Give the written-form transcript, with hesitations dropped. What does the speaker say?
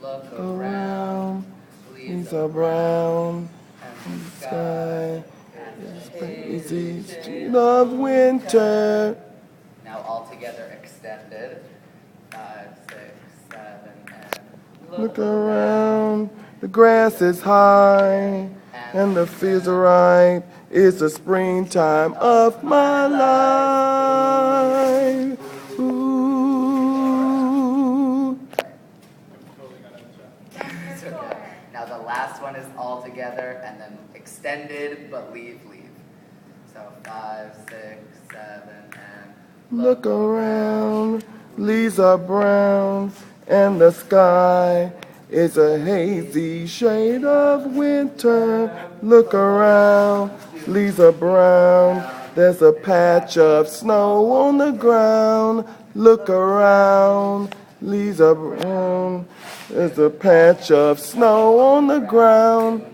Look around, leaves leaves are brown, and the sky is is hazy, hazy. street of winter. Now all together extended. 5, 6, 7, and Look around, the grass is high, and the fields are ripe. It's the springtime of my life. Ooh. It's okay. Now the last one is all together and then extended but leave. So 5, 6, 7, and Look around, leaves are brown, and the sky is a hazy shade of winter. Look around, leaves are brown, there's a patch of snow on the ground. Look around, leaves are brown, there's a patch of snow on the ground.